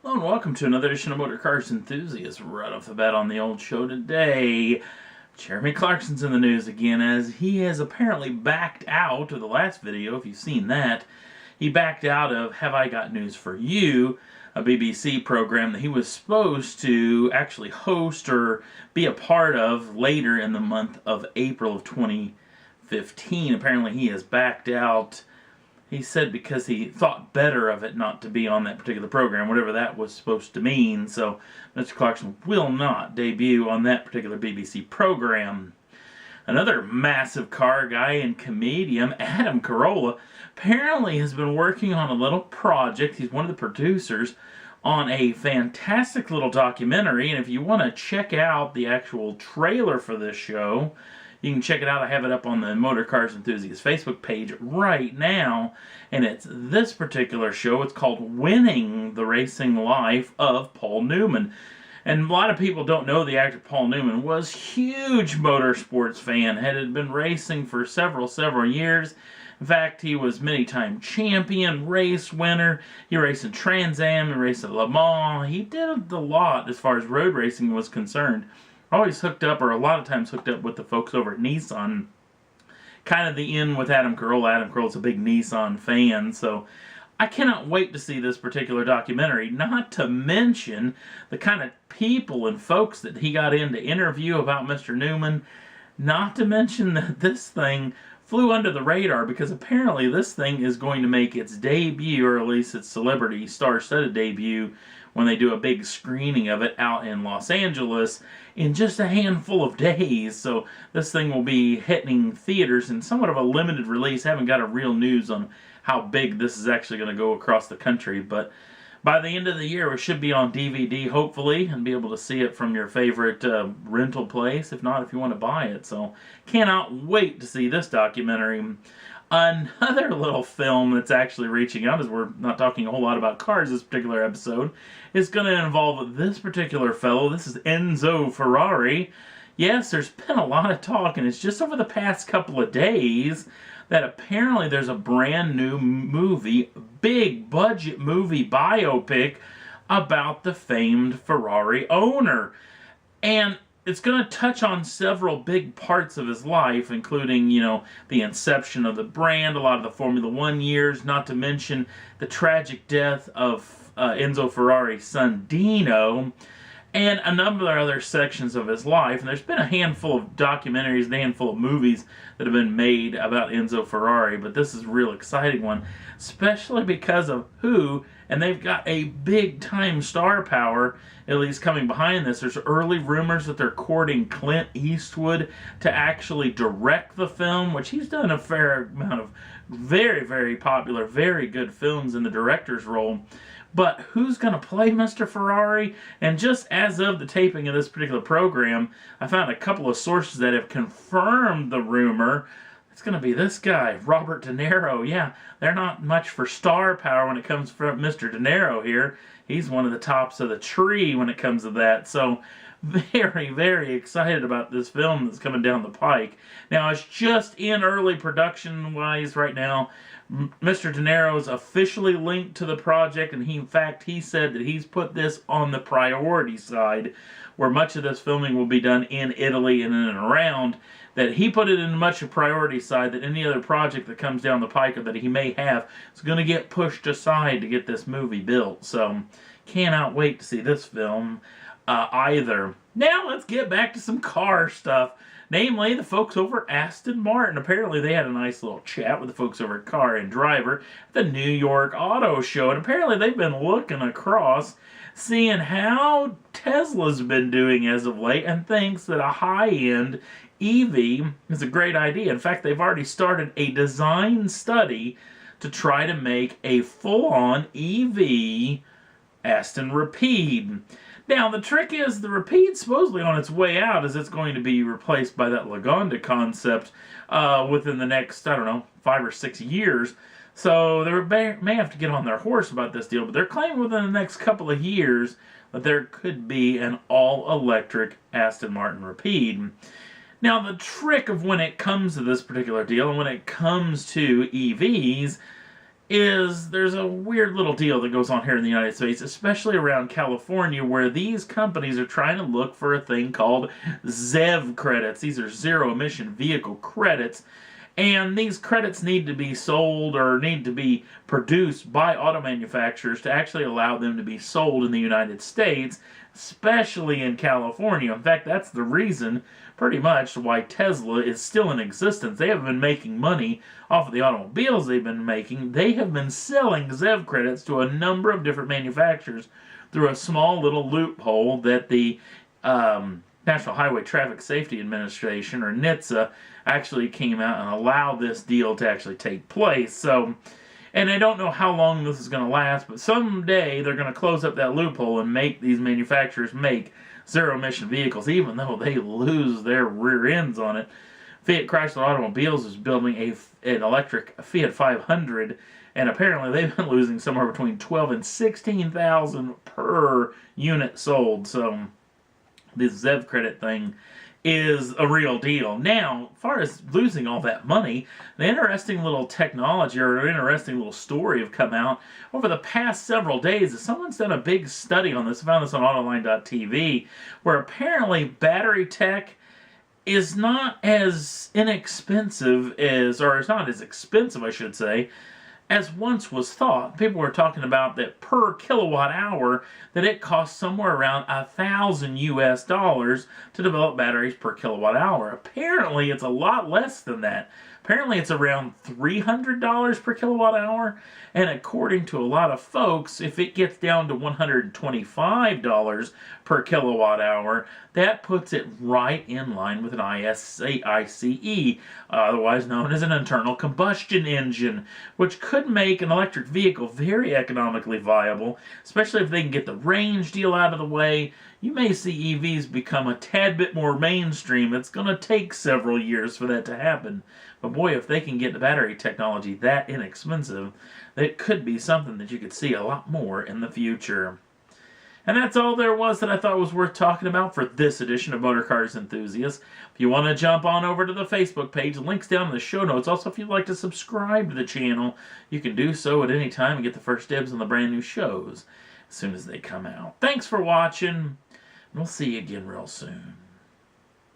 Hello and welcome to another edition of Motor Cars Enthusiasts. Right off the bat on the old show today, Jeremy Clarkson's in the news again as he has apparently backed out of the last video, if you've seen that. He backed out of Have I Got News For You, a BBC program that he was supposed to actually host or be a part of later in the month of April of 2015. Apparently he has backed out. He said because he thought better of it not to be on that particular program, whatever that was supposed to mean. So Mr. Clarkson will not debut on that particular BBC program. Another massive car guy and comedian, Adam Carolla, apparently has been working on a little project. He's one of the producers on a fantastic little documentary. And if you want to check out the actual trailer for this show, you can check it out. I have it up on the Motor Cars Enthusiasts Facebook page right now. And it's this particular show. It's called Winning the Racing Life of Paul Newman. And a lot of people don't know the actor Paul Newman was a huge motorsports fan. Had been racing for several years. In fact, he was many-time champion, race winner. He raced in Trans Am, he raced at Le Mans. He did a lot as far as road racing was concerned. Always hooked up, or a lot of times hooked up with the folks over at Nissan. Kind of the in with Adam Carolla. Adam Carolla's a big Nissan fan, so I cannot wait to see this particular documentary. Not to mention the kind of people and folks that he got in to interview about Mr. Newman. Not to mention that this thing flew under the radar because apparently this thing is going to make its debut, or at least its celebrity star-studded debut, when they do a big screening of it out in Los Angeles in just a handful of days. So this thing will be hitting theaters in somewhat of a limited release. Haven't got a real news on how big this is actually going to go across the country, but by the end of the year it should be on DVD hopefully and be able to see it from your favorite rental place, if not if you want to buy it. So cannot wait to see this documentary. Another little film that's actually reaching out, as we're not talking a whole lot about cars this particular episode, is going to involve this particular fellow. This is Enzo Ferrari. Yes, there's been a lot of talk, and it's just over the past couple of days that apparently there's a brand new movie, big budget movie biopic about the famed Ferrari owner. And it's going to touch on several big parts of his life, including, the inception of the brand, a lot of the Formula One years, not to mention the tragic death of Enzo Ferrari's son, Dino, and a number of other sections of his life. And there's been a handful of documentaries, a handful of movies that have been made about Enzo Ferrari, but this is a real exciting one, especially because of who, and they've got a big-time star power, at least coming behind this. There's early rumors that they're courting Clint Eastwood to actually direct the film, which he's done a fair amount of very popular, very good films in the director's role. But who's going to play Mr. Ferrari? And just as of the taping of this particular program, I found a couple of sources that have confirmed the rumor. It's going to be this guy, Robert De Niro. Yeah, they're not much for star power when it comes from Mr. De Niro here. He's one of the tops of the tree when it comes to that. So very excited about this film that's coming down the pike. Now, it's just in early production-wise right now. Mr. De Niro is officially linked to the project, and in fact, he said that he's put this on the priority side, where much of this filming will be done in Italy and in and around, that he put it in much a priority side, that any other project that comes down the pike or that he may have is going to get pushed aside to get this movie built. So, cannot wait to see this film either. Now, let's get back to some car stuff. Namely, the folks over at Aston Martin. Apparently, they had a nice little chat with the folks over at Car and Driver at the New York Auto Show. And apparently, they've been looking across, seeing how Tesla's been doing as of late, and thinks that a high-end EV is a great idea. In fact, they've already started a design study to try to make a full-on EV Aston Rapide. Now, the trick is, the Rapide's supposedly on its way out, as it's going to be replaced by that Lagonda concept within the next, 5 or 6 years. So they may have to get on their horse about this deal, but they're claiming within the next couple of years that there could be an all-electric Aston Martin Rapide. Now, the trick of when it comes to this particular deal, and when it comes to EVs, is there's a weird little deal that goes on here in the United States, especially around California, where these companies are trying to look for a thing called ZEV credits. These are zero emission vehicle credits. And these credits need to be sold or need to be produced by auto manufacturers to actually allow them to be sold in the United States, especially in California. In fact, that's the reason, pretty much, why Tesla is still in existence. They haven't been making money off of the automobiles they've been making. They have been selling ZEV credits to a number of different manufacturers through a small little loophole that the National Highway Traffic Safety Administration, or NHTSA, actually came out and allowed this deal to actually take place. So, and I don't know how long this is going to last, but someday they're going to close up that loophole and make these manufacturers make zero-emission vehicles, even though they lose their rear ends on it. Fiat Chrysler Automobiles is building an electric Fiat 500, and apparently they've been losing somewhere between 12 and 16,000 per unit sold. So this ZEV credit thing is a real deal. Now, as far as losing all that money, the interesting little technology or an interesting little story have come out over the past several days. Someone's done a big study on this. I found this on Autoline.tv, where apparently battery tech is not as inexpensive as, or it's not as expensive, I should say, as once was thought. People were talking about that per kilowatt hour, that it costs somewhere around $1,000 to develop batteries per kilowatt hour. Apparently, it's a lot less than that. Apparently, it's around $300 per kilowatt hour. And according to a lot of folks, if it gets down to $125 per kilowatt hour, that puts it right in line with an ICE, otherwise known as an internal combustion engine, which could make an electric vehicle very economically viable, especially if they can get the range deal out of the way. You may see EVs become a tad bit more mainstream. It's going to take several years for that to happen. But boy, if they can get the battery technology that inexpensive, it could be something that you could see a lot more in the future. And that's all there was that I thought was worth talking about for this edition of Motor Cars Enthusiasts. If you want to jump on over to the Facebook page, links down in the show notes. Also, if you'd like to subscribe to the channel, you can do so at any time and get the first dibs on the brand new shows as soon as they come out. Thanks for watching, and we'll see you again real soon.